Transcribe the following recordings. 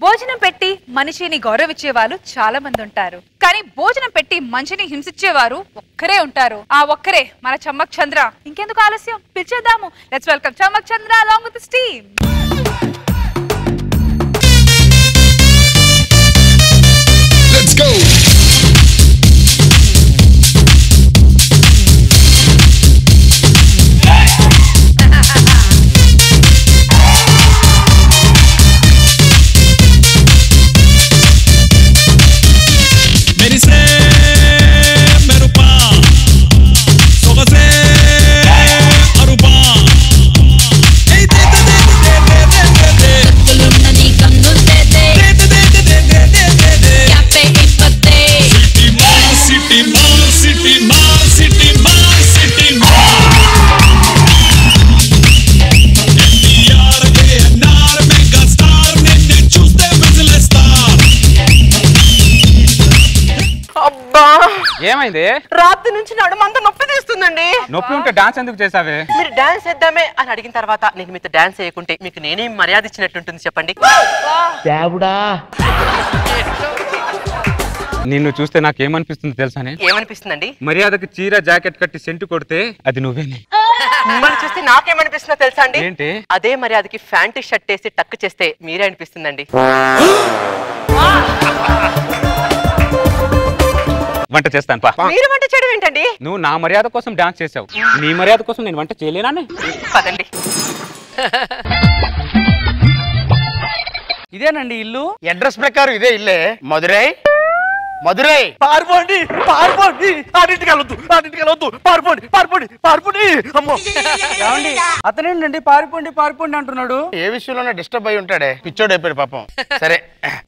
భోజనం పెట్టి మనిషిని గౌరవించే వాళ్ళు చాలా మంది ఉంటారు, కానీ భోజనం పెట్టి మనిషిని హింసించేవారు ఒక్కరే ఉంటారు. ఆ ఒక్కరే మన చమ్మక్ చంద్ర. ఇంకెందుకు ఆలస్యం, పిలిచేద్దాము. Let's welcome Chammak Chandra along with his team. Let's go. ఏమైంది? రాత్రి నుంచి నడుమంతా నొప్పి తీస్తుందండి. నొప్పి ఉంటే డాన్స్ ఎందుకు చేసావే? మీరు డాన్స్ చేద్దామే అని అడిగిన తర్వాత నేను మీతో డాన్స్ చేయకుంటే మీకు నేనేం మర్యాద ఇచ్చినట్టుంటుంది చెప్పండి. నిన్ను చూస్తే నాకేమనిపిస్తుంది తెలుసానే? ఏమనిపిస్తుందండి? మర్యాదకి చీర జాకెట్ కట్టి సెంటు కొడితే అది నువ్వేనే. మిమ్మల్ని చూస్తే నాకేమనిపిస్తుందో తెలుసా అండి? ఏంటి? అదే మర్యాదకి ఫ్యాంటీ షర్ట్ వేసి టక్ చేస్తే మీరే అనిపిస్తుందండి. వంట చేస్తాను పా. మీరు వంట చేయడం ఏంటండి? నువ్వు నా మర్యాద కోసం డాన్స్ చేసావు, నీ మర్యాద కోసం నేను వంట చేయలేనా? పదండి. ఇదేనండి ఇల్లు. అడ్రస్ ప్రకారం ఇదే ఇల్లే. మధురై మధురై. పారిపోండి పారిపోండి, ఆడింటికి వెళ్ళొద్దు పారిపోండి పారిపోండి పారిపోండి. అమ్మో ఏమండి, అతనేంటండి పారిపోండి పారిపోండి అంటున్నాడు? ఏ విషయంలోనే డిస్టర్బ్ అయి ఉంటాడే, పిచ్చోడు అయిపోయాడు పాపం. సరే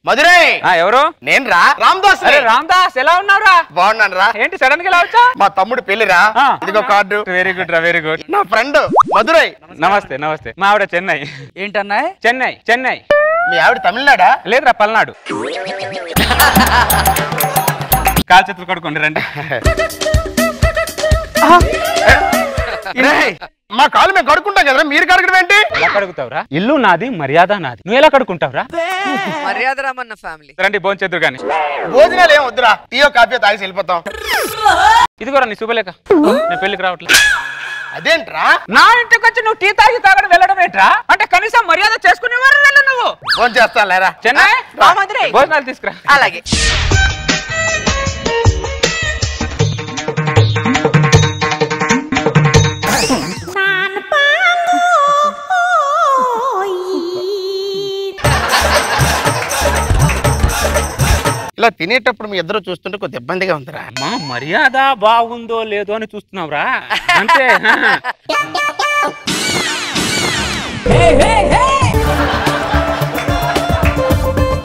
మధురై. ఎవరు? నేను రా రామ్దాస్. రామ్దాస్ ఎలా ఉన్నావురా? బాగున్నాను రా. ఏంటి సడన్ గా ఇలా వచ్చా? మా తమ్ముడు పెళ్లిరా, ఇదిగో కార్డు. వెరీ గుడ్ రా, వెరీ గుడ్. నా ఫ్రెండ్ మధురై. నమస్తే నమస్తే. మా ఆవిడ చెన్నై. ఏంటన్నాయ్? చెన్నై చెన్నై. మీ ఆవిడ తమిళనాడా? లేదురా, పల్నాడు. కాల్ చేతులు కడుకోండి రండి. మా కాలు మేము కడుక్కుంటాం కదరా, మీరు కడగడం ఏంటి? ఎలా కడుగుతావురా? ఇల్లు నాది, మర్యాద నాది, నువ్వు ఎలా కడుకుంటావురా? మర్యాద రామన్న ఫ్యామిలీ. రండి భోంచేద్దురు గాని. భోజనాలు ఏం వద్దురా, టీయో కాఫీ తాగి వెళ్ళిపోతాం. ఇదిగోరా నీ శుభలేఖ. నేను పెళ్లికి రావట్లేదు. అదేంట్రా? నా ఇంటికి వచ్చి నువ్వు టీ తాగి తాగడం వెళ్ళడం ఏంట్రా? అంటే కనీసం మర్యాద చేసుకునేవారు వెళ్ళు నువ్వు. ఫోన్ చేస్తాను లేరా. చెన్నై భోజనాలు తీసుకురా. అలాగే. ఇలా తినేటప్పుడు మీ ఇద్దరు చూస్తుంటే కొద్ది ఇబ్బందిగా ఉందిరా. మా మర్యాద బాగుందో లేదో అని చూస్తున్నావురా అంతే.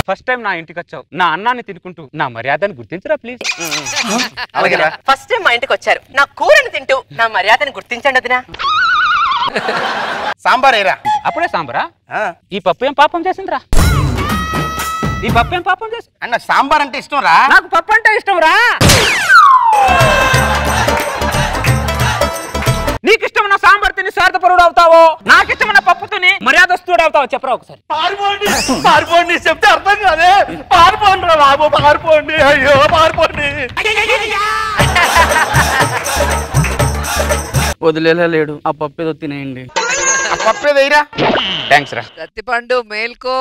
ఫస్ట్ టైం నా ఇంటికి వచ్చావు, నా అన్నాన్ని తినుకుంటూ నా మర్యాదను గుర్తించరా ప్లీజ్. ఫస్ట్ టైం మా ఇంటికి వచ్చారు, నా కూరని తింటూ నా మర్యాదను గుర్తించండి వదినా. సాంబార్ ఏరా. అప్పుడే సాంబారా? ఈ పప్పు ఏం పాపం చేసిందిరా? ఈ పప్పు ఏం పాపం చేసి? అన్న సాంబార్ అంటే ఇష్టం రా. నాకు పప్పు అంటే ఇష్టం రా. నీకు ఇష్టమైన సాంబార్ తిని స్వార్థపరుడు అవుతావో, నాకు ఇష్టమైన పప్పు తిని మర్యాదస్తుడు అవుతావో చెప్పరా ఒకసారి. పారిపోండి పారిపోండి చెప్తే అర్థం కాదే. పారిపోండి రా బాబు, పారిపోండి. అయ్యో పారిపోండి. వదిలేలా లేడు, ఆ పప్పు ఏదో తినేయండి. ఆ పప్పు ఏదో వేయరా. థ్యాంక్స్ రా. రత్తిపండు మేల్కో.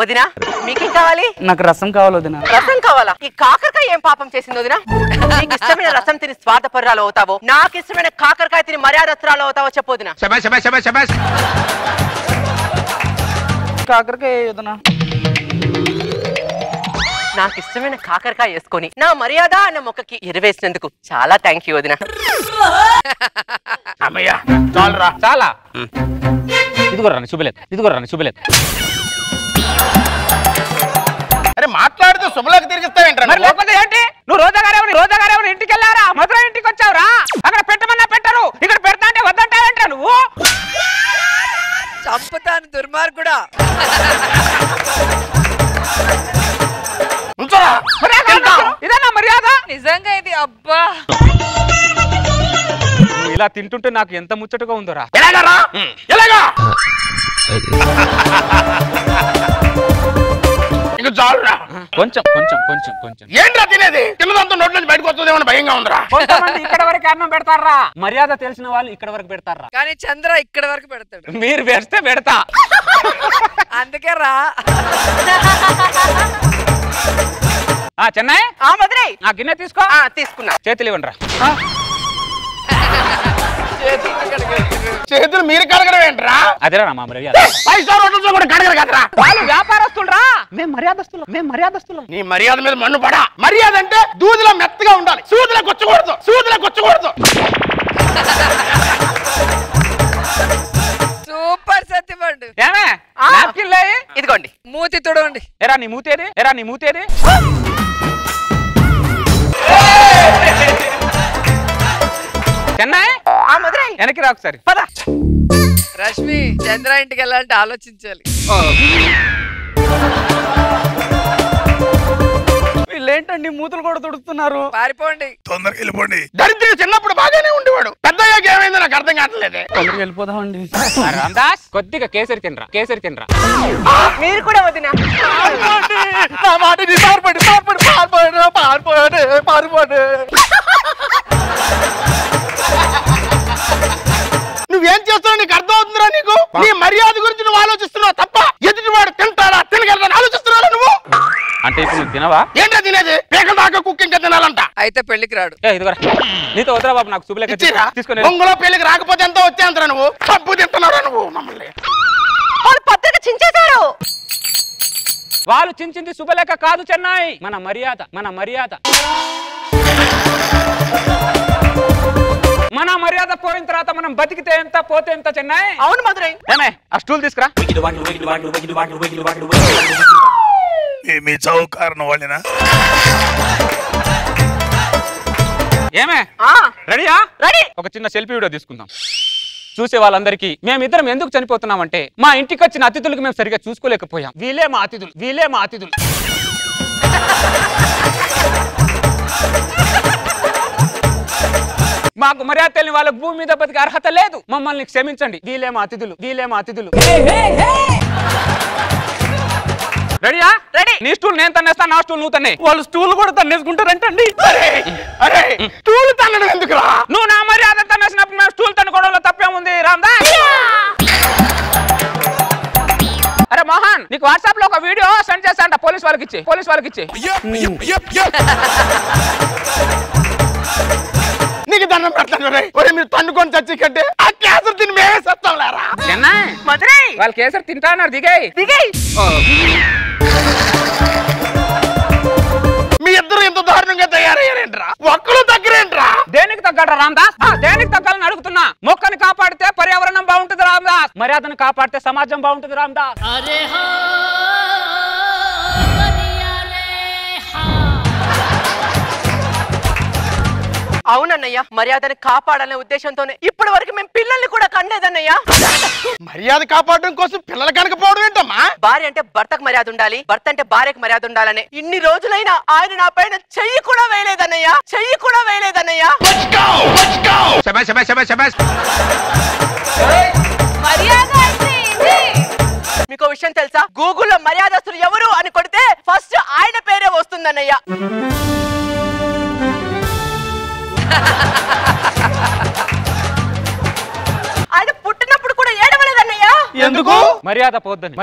వదినా మీకేం కావాలి? నాకు రసం కావాలి వదినా. రసం కావాలా? ఈ కాకరకాయ ఏం పాపం చేసింది వదినా? నీకు ఇష్టమైన రసం తిని స్వార్థపరురాలు అవుతావో, నాకు ఇష్టమైన కాకరకాయ తిని మర్యాదస్తురాలు అవుతావో చెప్పు వదినా. కాకరకాయ వదినా. నాకు ఇష్టమైన కాకరకాయ వేసుకొని నా మర్యాద అన్న మొక్కకి ఎరువేసినందుకు చాలా థ్యాంక్ యూ వదినా. అమ్మయ్యా చాలరా. చాలా. ఇదిగోరా శుభలేఖ, ఇదిగోరా శుభలేఖ. అరే మాట్లాడుతూ శుభలేఖ తిరిగిస్తావేంట్రా? లేకపోతే ఏంటి? నువ్వు రోజాగారేమని ఇంటికి వెళ్ళారా? మధుర ఇంటికి వచ్చావురా? అక్కడ పెట్టమన్నా పెట్టరు, ఇక్కడ పెడతా అంటే వద్దంటావేంట్రా నువ్వు? చంపుతాను దుర్మార్గుడా. ఇదేనా మర్యాద? నిజంగా ఇది అబ్బా. ఇలా తింటుంటే నాకు ఎంత ముచ్చటగా ఉందోరా. ఎలాగా ఇంకా చాలురా. కొంచెం కొంచెం కొంచెం కొంచెం. ఏంట్రా తినేది? తిన్నదంతా నోట్ల నుంచి బయటకు వస్తుందేమో భయంగా ఉందిరా. కొంతమంది ఇక్కడ వరకు అన్నం పెడతారా, మర్యాద తెలిసిన వాళ్ళు ఇక్కడ వరకు పెడతారా. కానీ చంద్ర ఇక్కడ వరకు పెడతాడు. మీరు పెడితే పెడతా. అందుకే రా. చెన్నై మధురై ఆ గిన్నె తీసుకో. తీసుకున్నా. చేతులు ఇవ్వండి రా. చేతులు మీరు కడగడం ఏంట్రా? అదేరా మా మర్యాద. 5 స్టార్ హోటల్స్ కూడా కడగరు కదరా. వాళ్ళు వ్యాపారస్తులరా, మేము మర్యాదస్తులం. నీ మర్యాద మీద మన్ను పడా. మర్యాద అంటే దూదిలో మెత్తగా ఉండాలి, సూదిలో కొచ్చకూడదు. సూపర్ సత్యపండు. ఏమే ఇదిగోండి. మూతి తుడవండి. ఎరా నీ మూతేది. చెన్నై మధురై వెనక్కి రా ఒకసారి. పద. రష్మి చంద్ర ఇంటికి వెళ్ళాలంటే ఆలోచించాలి. వీళ్ళేంటండి మూతులు కూడా తుడుస్తున్నారు? పారిపోండి. తొందరగా వెళ్ళిపోండి. దరిద్రుడు చిన్నప్పుడు బాగానే ఉండేవాడు, పెద్దయ్యాక ఏమైందో నాకు అర్థం కావట్లేదే. తొందరగా వెళ్ళిపోదామండి. రామదాస్ కొద్దిగా కేసరి తినరా. మీరు కూడా వదినా. నా మాటని పారిపోండి. నువ్వేం చేస్తున్నావు నీకు అర్థం అవుతుందిరా? నీకు నీ మర్యాద గురించి నువ్వు ఆలోచిస్తున్నావు తప్ప ఎదుటివాడు తింటాడా తినగలరా ఆలోచిస్తున్నావు నువ్వు. అంటే ఇప్పుడు నువ్వు తినవా? ఏంటో తినేది? పేకల దాకా కుక్క ఇంకా తినాలంట. అయితే పెళ్లికి రాడు. ఇదిగోరా నీతో వద్దురా బాబు, నాకు శుభలేఖ తీసుకొని. బొంగులో పెళ్లికి రాకపోతే ఎంతో వచ్చేంతరా నువ్వు. తప్పు తింటున్నారా నువ్వు మమ్మల్ని? వాళ్ళు పత్రిక చించేశారు. వాళ్ళు చించింది శుభలేఖ కాదు చెన్నై, మన మర్యాద. మన మర్యాద పోయిన తర్వాత మనం బతికితే ఎంత పోతే ఎంత చెన్నై. అవును మధురై. ఏమే ఆ స్టూల్ తీసుకురా. మీ చావు కారణం వాళ్ళేనా? ఏమే రెడీయా? రెడీ. ఒక చిన్న సెల్ఫీ వీడియో తీసుకుందాం. చూసే వాళ్ళందరికీ మేమిద్దరం ఎందుకు చనిపోతున్నామంటే మా ఇంటికి వచ్చిన అతిథులకు మేము సరిగా చూసుకోలేకపోయాం. వీలే మా అతిథులు. మాకు మర్యాద తెలియని వాళ్ళకు భూమి మీద బతికే అర్హత లేదు. మమ్మల్ని క్షమించండి. వీలే మా అతిథులు. రెడీయా? రెడీ. నీ స్టూల్ నేను తన్నేస్తా, నా స్టూల్ నువ్వు తన్నే. వాళ్ళు స్టూల్ కూడా తన్నేసుకుంటారంటండి. అరే స్టూల్ తన్నడం ఎందుకురా? నువ్వు నా మర్యాద తన్నేసినప్పుడు మేము స్టూల్ తన్నుకోవడంలో తప్పేముంది రామదాస్? అరే మోహన్, నీకు వాట్సాప్ లో ఒక వీడియో సెండ్ చేస్తా, పోలీస్ వాళ్ళకి ఇచ్చి. నీకు దండం పెడతాను. మీరు తన్నుకొని చచ్చి కంటే ఆ కేసరి తిని మేమే సత్తాం లేరా. మధురై వాళ్ళు కేసరి తింటా అన్నారు. దిగాయి. మీ ఇద్దరు ఇంత దారుణంగా తయారయ్యారేంట్రా? ఒక్కరు దగ్గరేంట్రా? దేనికి తగ్గడరా రామదాస్? దేనికి తగ్గాలని అడుగుతున్నా. మొక్కని కాపాడితే పర్యావరణం బాగుంటుంది రామదాస్, మర్యాదను కాపాడితే సమాజం బాగుంటుంది రామదాస్. అవునన్నయ్య, మర్యాదను కాపాడాలనే ఉద్దేశంతోనే ఇప్పటి వరకు మేము పిల్లల్ని కూడా కనలేదన్నయ్య. మర్యాద కాపాడడం కోసం పిల్లలు కనకపోవడం ఏంటమ్మా? భార్య అంటే భర్తకు మర్యాద ఉండాలి, భర్త అంటే భార్యకు మర్యాద ఉండాలని ఇన్ని రోజులైనా ఆయన నా పైన చెయ్యి కూడా వేయలేదన్నయ్య. మీకు విషయం తెలుసా? గూగుల్లో మర్యాదస్తులు ఎవరు అని కొడితే ఫస్ట్ ఆయన పేరే వస్తుందన్నయ్య. ఆయన పుట్టినప్పుడు కూడా ఏడవలేదన్నయ్య. ఎందుకు? మర్యాద పోద్దని.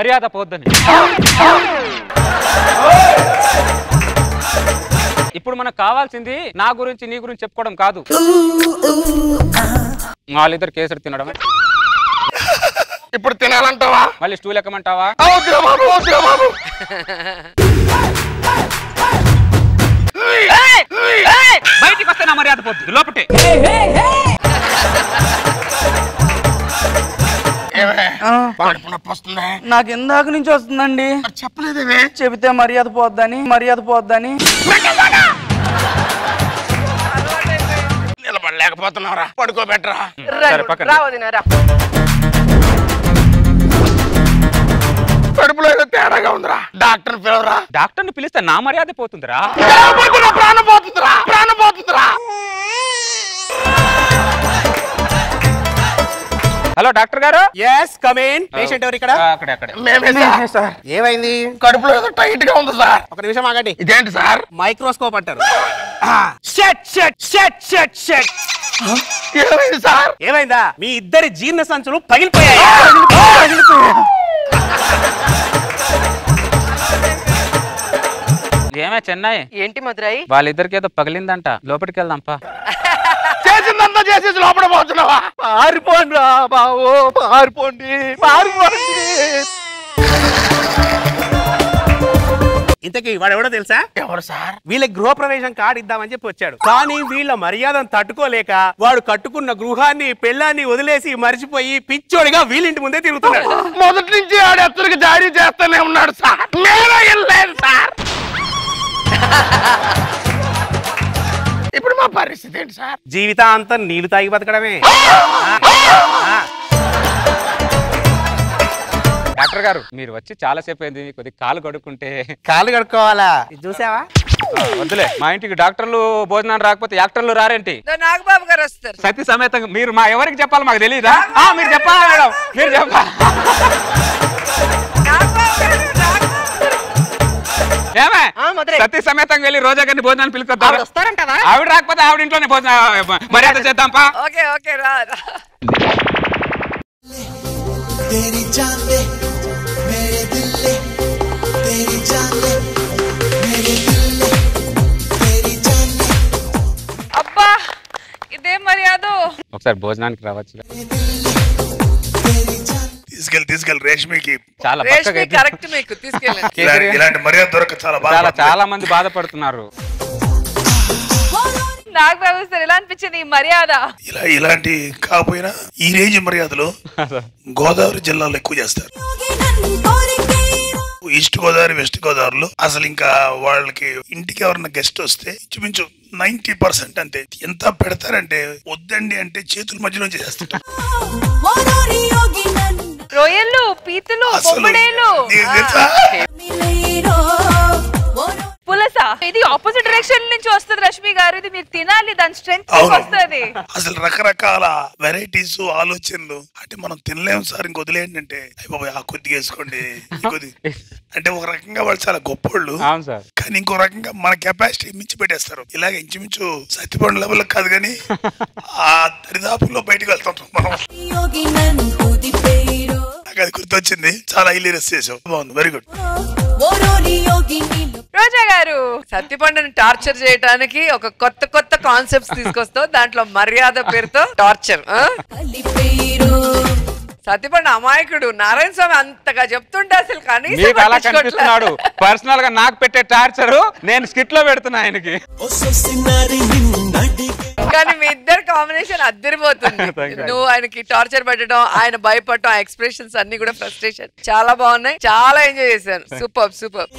ఇప్పుడు మనకు కావాల్సింది నా గురించి నీ గురించి చెప్పుకోవడం కాదు, వాళ్ళిద్దరు కేసరి తినడమే. ఇప్పుడు తినాలంటావా? మళ్ళీ స్టూల్ ఎక్కమంటావా? బయటికి వస్తే నా మర్యాద పోద్ది, లోపటే. నాకు ఇందాక నుంచి వస్తుందండి. చెప్పలేదేమే? చెబితే మర్యాద పోద్దని. నిలబడలేకపోతున్నావురా, పడుకోబెట్టరా. కడుపులో ఏదో తేడాగా ఉందిరా, డాక్టర్ పిలవరా. డాక్టర్ని పిలిస్తే నా మర్యాద పోతుందిరా. ప్రాణం పోతుందిరా. హలో డాక్టర్ గారు. Yes come in. పేషెంట్ ఎవరు ఇక్కడ? అక్కడే అక్కడే. మేమే సార్. ఏమైంది? కడుపులో ఏదో టైట్ గా ఉంది సార్. ఒక నిమిషం ఆగండి. ఇదేంటి సార్? మైక్రోస్కోప్ అంటారు. Shut shut shut shut shut. ఏమైంది సార్? ఏమైందా? మీ ఇద్దరి జీర్ణ సంచులు పగిలిపోయాయి. ఏమే చెన్నై, ఏంటి మధురై? వాళ్ళిద్దరికి ఏదో పగిలిందంట, లోపలికి వెళ్దాంపా. చేసిందంతా చేసేసి లోపల పోతున్నావా? పారిపోండి రా బావో, పారిపోండి పారిపోండి. ఇంతకీ వాడెవడో తెలుసా? ఎవరు సార్? వీళ్ళ గృహప్రవేశం కార్డు ఇద్దామని చెప్పి వచ్చాడు. కానీ వీళ్ళ మర్యాదను తట్టుకోలేక వాడు కట్టుకున్న గృహాన్ని పెళ్ళాన్ని వదిలేసి మరిచిపోయి పిచ్చోడిగా వీళ్ళింటి ముందే తిరుగుతున్నాడు. మొదటి నుంచి ఆడు ఎత్తరికి జారీ చేస్తూనే ఉన్నాడు సార్. నేనే వెళ్ళలేదు సార్. ఇప్పుడు మా పరిస్థితి ఏంటి సార్? జీవితాంతం నీళ్లు తాగి బతకడమే. డాక్టర్ గారు, మీరు వచ్చి చాలా సేపు అయింది, కొద్ది కాలు కడుక్కుంటే. కాళ్ళు కడుక్కోవాలా? ఇది చూసావా? వద్దులే, మా ఇంటికి డాక్టర్లు భోజనాలు రాకపోతే యాక్టర్లు రారేంటి? నాగబాబు గారు వస్తారు. సతీ సమేతంగా మీరు మా ఎవరికి చెప్పాలి మాకు తెలియదా? మీరు చెప్పాలా మేడం? మీరు చెప్పాలి. ఏమే సతీ సమేతంగా వెళ్ళి రోజా గారిని భోజనాన్ని పిలుచుకొద్దాం. వస్తారంటావా? ఆవిడ రాకపోతే ఆవిడ ఇంట్లోనే భోజనం మర్యాద చేద్దాంపా. ఓకే ఓకే రా. तेरी जान ले मेरे दिल ले तेरी जान ले मेरे दिल ले तेरी जान ले. అబ్బా ఇదేం మర్యాద. ఒకసారి భోజనానికి రావచ్చు. తీసుకెళ్ళి రేష్మికి చాలా రేష్మి కరెక్ట్ మీకు తీసుకెళ్ళండి. ఇలాంటి మర్యాద దొరక చాలా చాలా మంది బాధపడుతున్నారు. నాగబాబు సార్ ఎలా అనిపించింది ఈ మర్యాద? ఇలాంటి కాకపోయినా ఈ రేంజ్ మర్యాదలు గోదావరి జిల్లాలో ఎక్కువ చేస్తారు. ఈస్ట్ గోదావరి వెస్ట్ గోదావరిలో అసలు ఇంకా వాళ్ళకి ఇంటికి ఎవరన్నా గెస్ట్ వస్తే ఇంచుమించు 90% అంతే. ఎంత పెడతారంటే వద్దండి అంటే చేతుల మధ్యలో చేసేస్తుంటారు. రొయ్యలు, పీతలు, బొమ్మడేలు, పులస. ఇది ఆపోజిట్ డైరెక్షన్ నుంచి వస్తుంది రష్మి గారు. ఇది మీరు తినాలి, దాని స్ట్రెంగ్త్ వస్తుంది. అసలు రకరకాల వెరైటీస్ ఆలోచనలు. అంటే మనం తినలేము సార్, ఇంక వదిలేయండి అంటే బాబాయ్ ఆ కొద్దిగా వేసుకోండి కొద్ది అంటే ఒక రకంగా వాళ్ళు చాలా గొప్పోళ్ళు. కానీ ఇంకో రకంగా మన కెపాసిటీ మించి పెట్టేస్తారు. ఇలాగ ఇంచుమించు సత్తిపండు లెవెల్ కాదు కానీ ఆ దరిదాపుల్లో బయటకు వెళ్తుంటాం మనం. నాకు అది గుర్తొచ్చింది. చాలా హిలేరియస్ చేసావు, బాగుంది, వెరీ గుడ్. రోజా గారు, సత్తిపండుని టార్చర్ చేయడానికి ఒక కొత్త కాన్సెప్ట్స్ తీసుకొస్తావు. దాంట్లో మర్యాద పేరుతో టార్చర్. సత్తిపండు అమాయకుడు. నారాయణ స్వామి అంతగా చెప్తుంటే అసలు మీకు అలా కనిపిస్తున్నాడు. పర్సనల్ గా నాకు పెట్టే టార్చర్ నేను స్కిట్ లో పెడుతున్నా ఆయనకి. కానీ మీ ఇద్దరు కాంబినేషన్ అద్దరిపోతుంది. నువ్వు ఆయనకి టార్చర్ పెట్టడం, ఆయన భయపడటం, ఆ ఎక్స్ప్రెషన్స్ అన్ని కూడా ఫ్రస్ట్రేషన్ చాలా బాగున్నాయి. చాలా ఎంజాయ్ చేశాను. Super super.